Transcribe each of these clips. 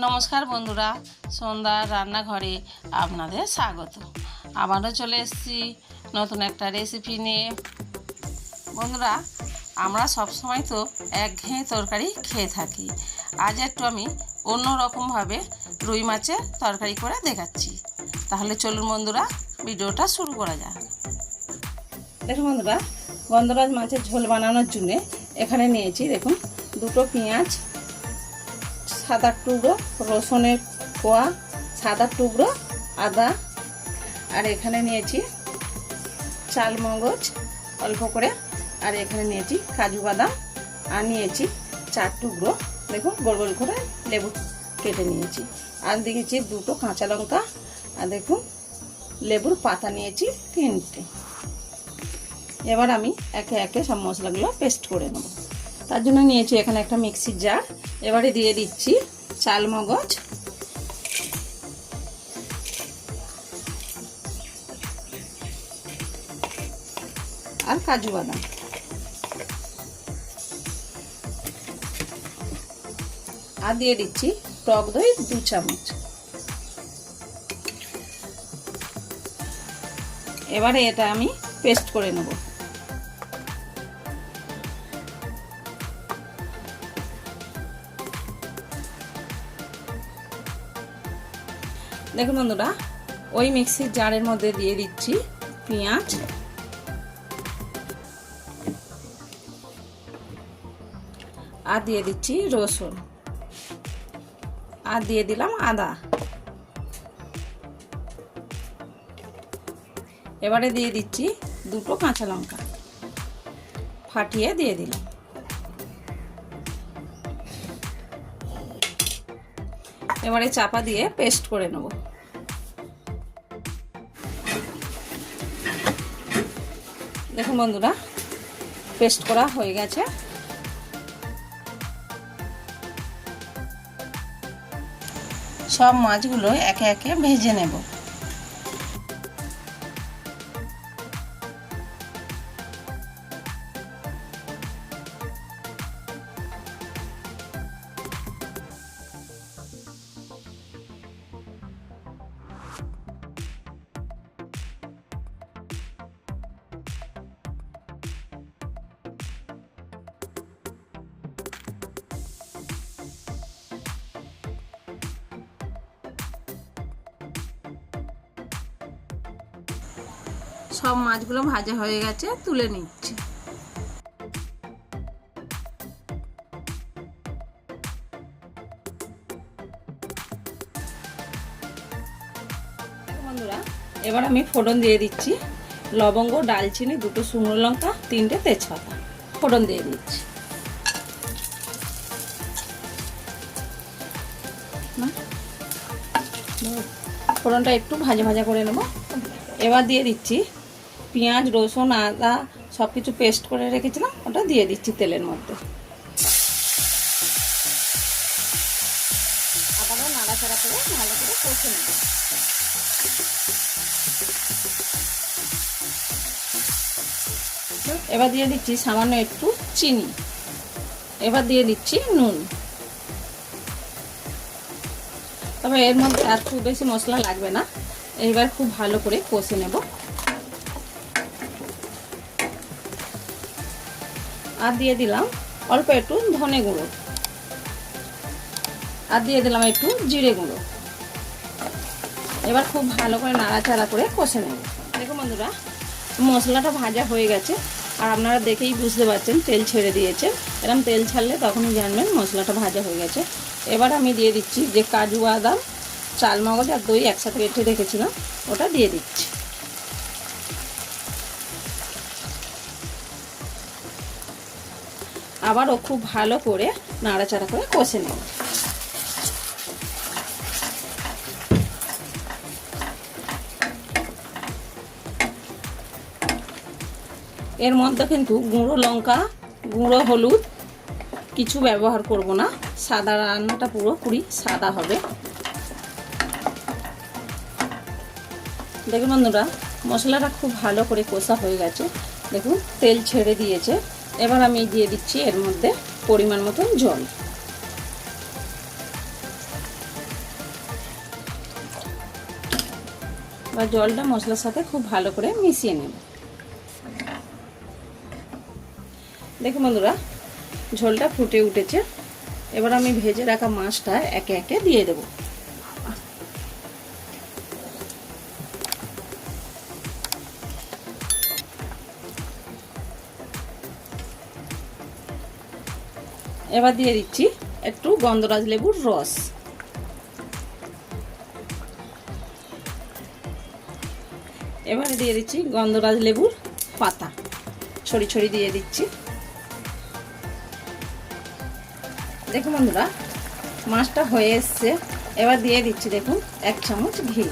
নমস্কার বন্ধুরা, সন্ধ্যার রান্নাঘরে আপনাদের স্বাগত। আবারও চলে এসেছি নতুন একটা রেসিপি নিয়ে। বন্ধুরা, আমরা সবসময় তো একঘেয়ে তরকারি খেয়ে থাকি। আজ একটু আমি অন্য রকমভাবে রুই মাছের তরকারি করে দেখাচ্ছি। তাহলে চলুন বন্ধুরা, ভিডিওটা শুরু করা যাক। দেখুন বন্ধুরা, গন্ধরাজ মাছের ঝোল বানানোর জন্য এখানে নিয়েছি দেখুন দুটো পেঁয়াজ, 7-8 টুকরো রসুনের কোয়া, 7-8 টুকরো আদা, আর এখানে নিয়েছি চাল মগজ অল্প করে, আর এখানে নিয়েছি কাজু বাদাম, আর নিয়েছি 4 টুকরো দেখুন গোল গোল করে লেবু কেটে নিয়েছি, আর দিয়েছি 2টো কাঁচা লঙ্কা, আর দেখুন লেবুর পাতা নিয়েছি 3টে। এবার আমি একে একে সব মশলাগুলো পেস্ট করে নেব। তার জন্য নিয়েছি এখানে একটা মিক্সির জার। এবারে দিয়ে দিচ্ছি চাল মগজ, আর কাজু বাদাম, আর দিয়ে দিচ্ছি টক দই 2 চামচ। এবারে এটা আমি পেস্ট করে নেব। দেখুন বন্ধুরা, ওই মিক্সির জারের মধ্যে দিয়ে দিচ্ছি পেঁয়াজ, আর দিয়ে দিচ্ছি রসুন, আর দিয়ে দিলাম আদা। এবারে দিয়ে দিচ্ছি 2টো কাঁচা লঙ্কা ফাটিয়ে দিয়ে দিলাম। এবারে চাপা দিয়ে পেস্ট করে নেব। দেখুন বন্ধুরা, পেস্ট করা হয়ে গেছে। সব মাছগুলো একে একে ভেজে নেব। সব মাছগুলো ভাজা হয়ে গেছে, তুলে নিচ্ছি। বন্ধুরা, এবার আমি ফোড়ন দিয়ে দিচ্ছি লবঙ্গ, ডালচিনি, 2টো শুকনো লঙ্কা, 3টে তেজপাতা ফোড়ন দিয়ে দিচ্ছি। ফোড়নটা একটু ভাজা ভাজা করে নেব। এবার দিয়ে দিচ্ছি পেঁয়াজ, রসুন, আদা সব কিছু পেস্ট করে রেখেছিলাম, ওটা দিয়ে দিচ্ছি তেলের মধ্যে। আবারও নাড়াচাড়া করে ভালো করে কষে নেব। এবার দিয়ে দিচ্ছি সামান্য একটু চিনি। এবার দিয়ে দিচ্ছি নুন। তবে এর মধ্যে আর খুব বেশি মশলা লাগবে না। এইবার খুব ভালো করে কষে নেব। আর দিয়ে দিলাম অল্প একটু ধনে গুঁড়ো, আর দিয়ে দিলাম একটু জিরে গুঁড়ো। এবার খুব ভালো করে নাড়াচাড়া করে কষে নেব। দেখুন বন্ধুরা, মশলাটা ভাজা হয়ে গেছে, আর আপনারা দেখেই বুঝতে পারছেন তেল ছেড়ে দিয়েছে। এরকম তেল ছাড়লে তখনই জানবেন মশলাটা ভাজা হয়ে গেছে। এবার আমি দিয়ে দিচ্ছি যে কাজু বাদাম, চাল মগজ আর দই একসাথে বেটে রেখেছিলাম, ওটা দিয়ে দিচ্ছি। আবারও খুব ভালো করে নাড়াচাড়া করে কষে নেব। এর মধ্যে কিন্তু গুঁড়ো লঙ্কা, গুঁড়ো হলুদ কিছু ব্যবহার করব না। সাদা রান্নাটা পুরোপুরি সাদা হবে। দেখুন বন্ধুরা, মশলাটা খুব ভালো করে কষা হয়ে গেছে। দেখুন তেল ছেড়ে দিয়েছে। এবার আমি দিয়ে দিচ্ছি এর মধ্যে পরিমাণ মতন জল। বা জলটা মশলার সাথে খুব ভালো করে মিশিয়ে নেব। দেখুন বন্ধুরা, ঝোলটা ফুটে উঠেছে। এবার আমি ভেজে রাখা মাছটা একে একে দিয়ে দেব। এবার দিয়ে দিচ্ছি একটু গন্ধরাজ লেবুর রস। এবারে দিয়ে দিচ্ছি গন্ধরাজ লেবুর পাতা, ছড়ি ছড়ি দিয়ে দিচ্ছি। দেখুন বন্ধুরা, মাছটা হয়ে এসছে। এবার দিয়ে দিচ্ছি দেখুন 1 চামচ ঘি।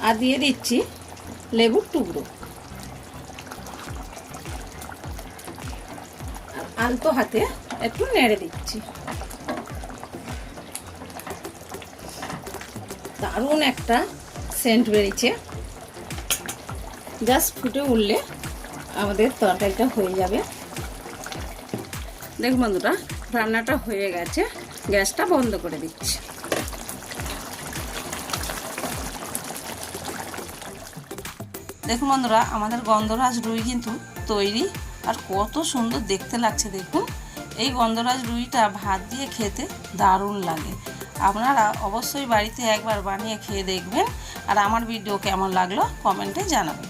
আর দিয়ে দিচ্ছি লেবুর টুকরো। আলতো হাতে একটু নেড়ে দিচ্ছি। দারুণ একটা সেন্ট বেরিয়েছে। জাস্ট ফুটে উঠলে আমাদের তরকারিটা হয়ে যাবে। দেখুন বন্ধুরা, রান্নাটা হয়ে গেছে। গ্যাসটা বন্ধ করে দিচ্ছি। দেখুন বন্ধুরা, আমাদের গন্ধরাজ রুই কিন্তু তৈরি। আর কত সুন্দর দেখতে লাগছে দেখুন। এই গন্ধরাজ রুইটা ভাত দিয়ে খেতে দারুণ লাগে। আপনারা অবশ্যই বাড়িতে একবার বানিয়ে খেয়ে দেখবেন। আর আমার ভিডিও কেমন লাগলো কমেন্টে জানাবেন।